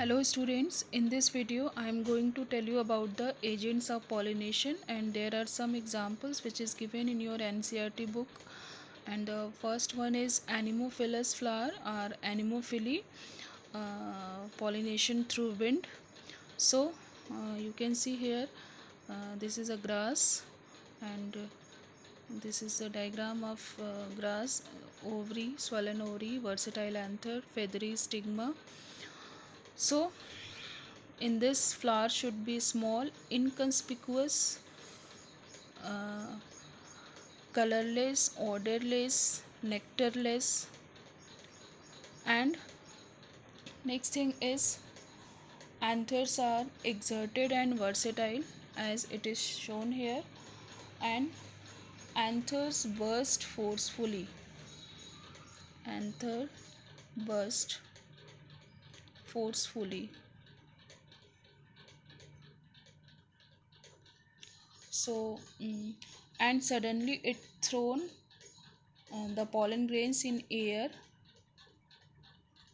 Hello students, in this video I am going to tell you about the agents of pollination, and there are some examples which is given in your NCERT book. And the first one is anemophilous flower or anemophily, pollination through wind. So you can see here, this is a grass, and this is the diagram of grass: ovary, swollen ovary, versatile anther, feathery stigma. So in this, flower should be small, inconspicuous, uh, colorless, odorless, nectarless. And next thing is, anthers are exerted and versatile as it is shown here, and anthers burst forcefully. Anther burst forcefully. So and suddenly it thrown the pollen grains in air,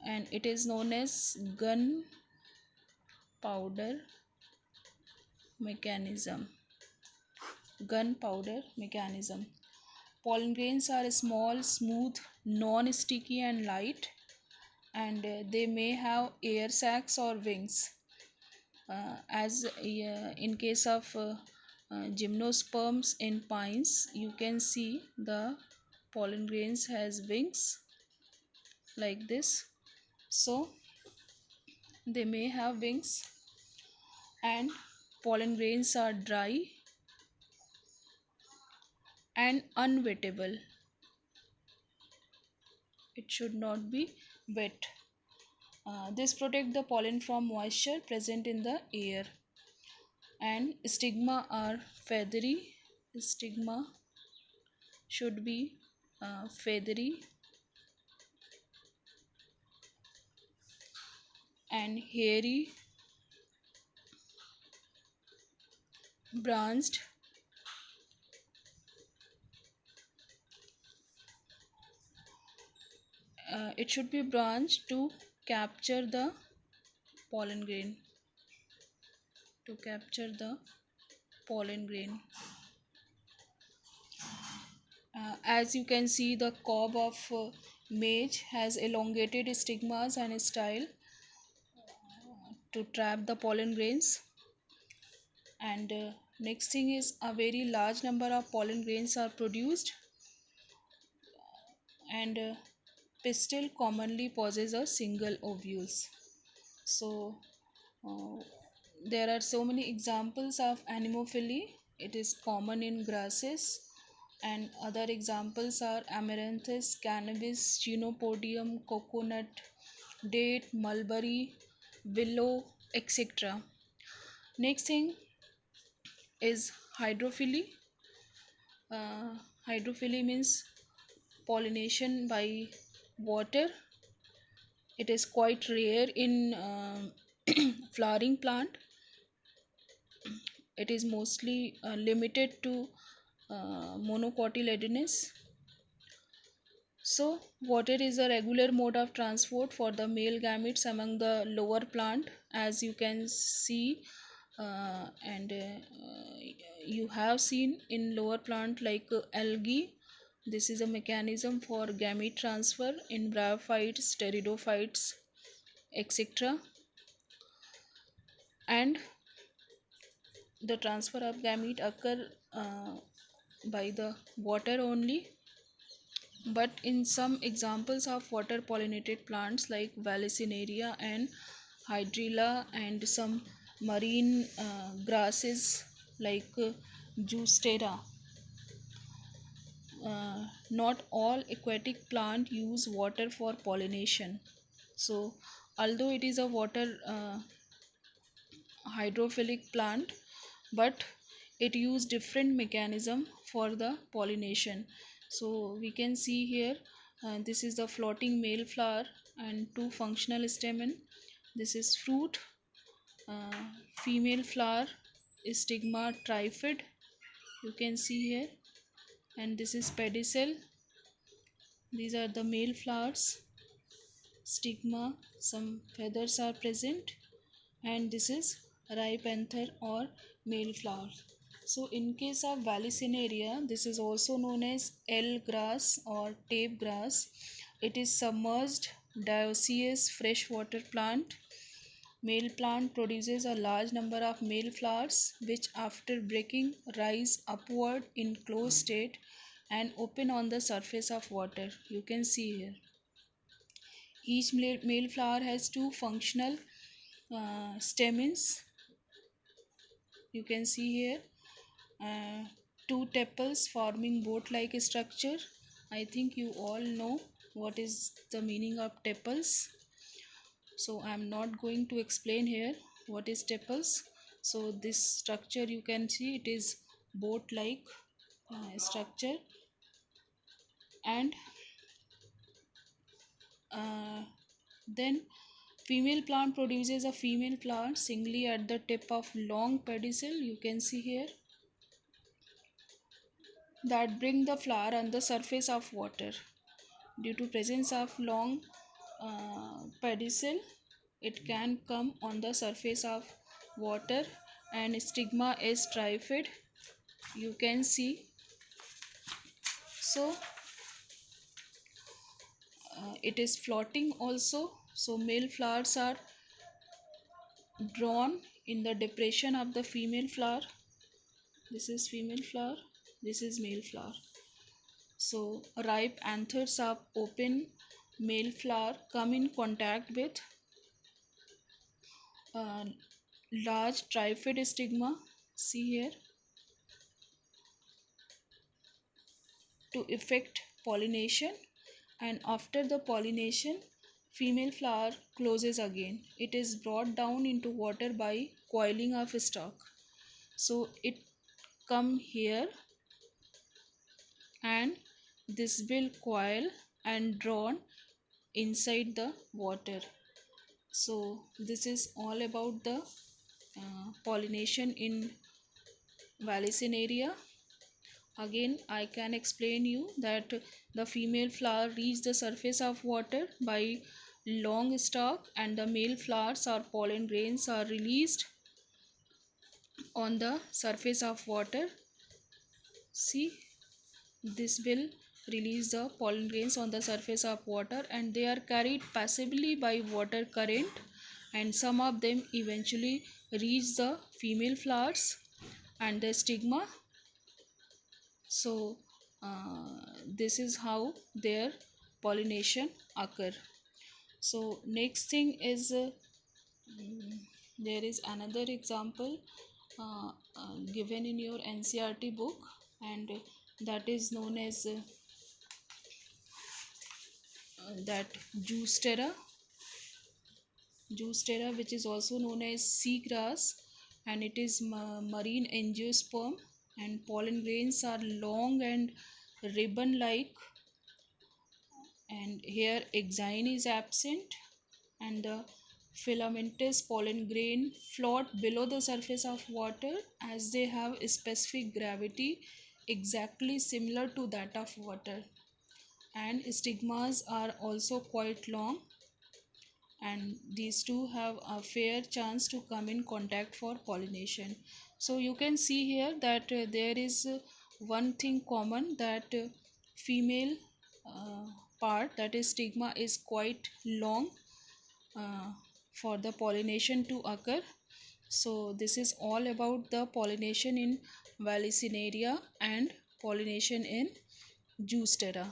and it is known as gunpowder mechanism. Gunpowder mechanism. Pollen grains are small, smooth, non-sticky and light, and they may have air sacs or wings. As in case of gymnosperms in pines, you can see the pollen grains has wings like this. So they may have wings, and pollen grains are dry and unwettable. It should not be wet. This protect the pollen from moisture present in the air. And stigma are feathery. Stigma should be feathery and hairy, branched. It should be branched to capture the pollen grain. To capture the pollen grain. As you can see, the cob of maize has elongated stigmas and style to trap the pollen grains. And next thing is, a very large number of pollen grains are produced, and pistil commonly possesses a single ovules. So uh, there are so many examples of anemophily. It is common in grasses, and other examples are amaranthus, cannabis, chenopodium, coconut, date, mulberry, willow, etc. Next thing is hydrophily. Hydrophily means pollination by water. It is quite rare in flowering plant. It is mostly limited to monocotyledonous. So water is a regular mode of transport for the male gametes among the lower plant, as you can see, and you have seen in lower plant like algae. This is a mechanism for gamete transfer in bryophytes, pteridophytes, etc. And the transfer of gamete occur by the water only. But in some examples of water pollinated plants like Vallisneria and Hydrilla, and some marine grasses like Zostera, not all aquatic plants use water for pollination. So although it is a water hydrophilic plant, but it use different mechanism for the pollination. So we can see here, this is the floating male flower and two functional stamen. This is fruit, uh, female flower, stigma trifid, you can see here, and this is pedicel. These are the male flowers, stigma, some feathers are present, and this is ripe anther or male flower. So in case of Vallisneria, this is also known as L grass or tape grass. It is submerged dioecious freshwater plant. Male plant produces a large number of male flowers which after breaking rise upward in closed state and open on the surface of water. You can see here. Each male flower has two functional stamens. You can see here uh, two tepals forming boat-like structure. I think you all know what is the meaning of tepals. So I'm not going to explain here what is tepals. So this structure you can see it is boat-like structure, and uh, then female plant produces a female plant singly at the tip of long pedicel. You can see here that bring the flower on the surface of water. Due to presence of long pedicel, it can come on the surface of water, and stigma is trifid. You can see. So it is floating also. So male flowers are drawn in the depression of the female flower. This is female flower. This is male flower. So ripe anthers of open male flower come in contact with uh, large trifid stigma. See here, to effect pollination, and after the pollination female flower closes again. It is brought down into water by coiling of stalk. So it come here and this will coil and drawn inside the water. So this is all about the pollination in Vallisneria. Again, I can explain you that the female flower reaches the surface of water by long stalk, and the male flowers or pollen grains are released on the surface of water. See, this will release the pollen grains on the surface of water, and they are carried passively by water current, and some of them eventually reach the female flowers and the stigma. So this is how their pollination occur. So next thing is mm, there is another example given in your NCERT book, and that is known as that Juicera, which is also known as seagrass, and it is marine angiosperm, and pollen grains are long and ribbon like, and here exine is absent, and the filamentous pollen grain float below the surface of water as they have a specific gravity exactly similar to that of water, and stigmas are also quite long, and these two have a fair chance to come in contact for pollination. So you can see here that there is one thing common, that female uh, part, that is stigma, is quite long uh, for the pollination to occur. So this is all about the pollination in Vallisneria and pollination in Juicera.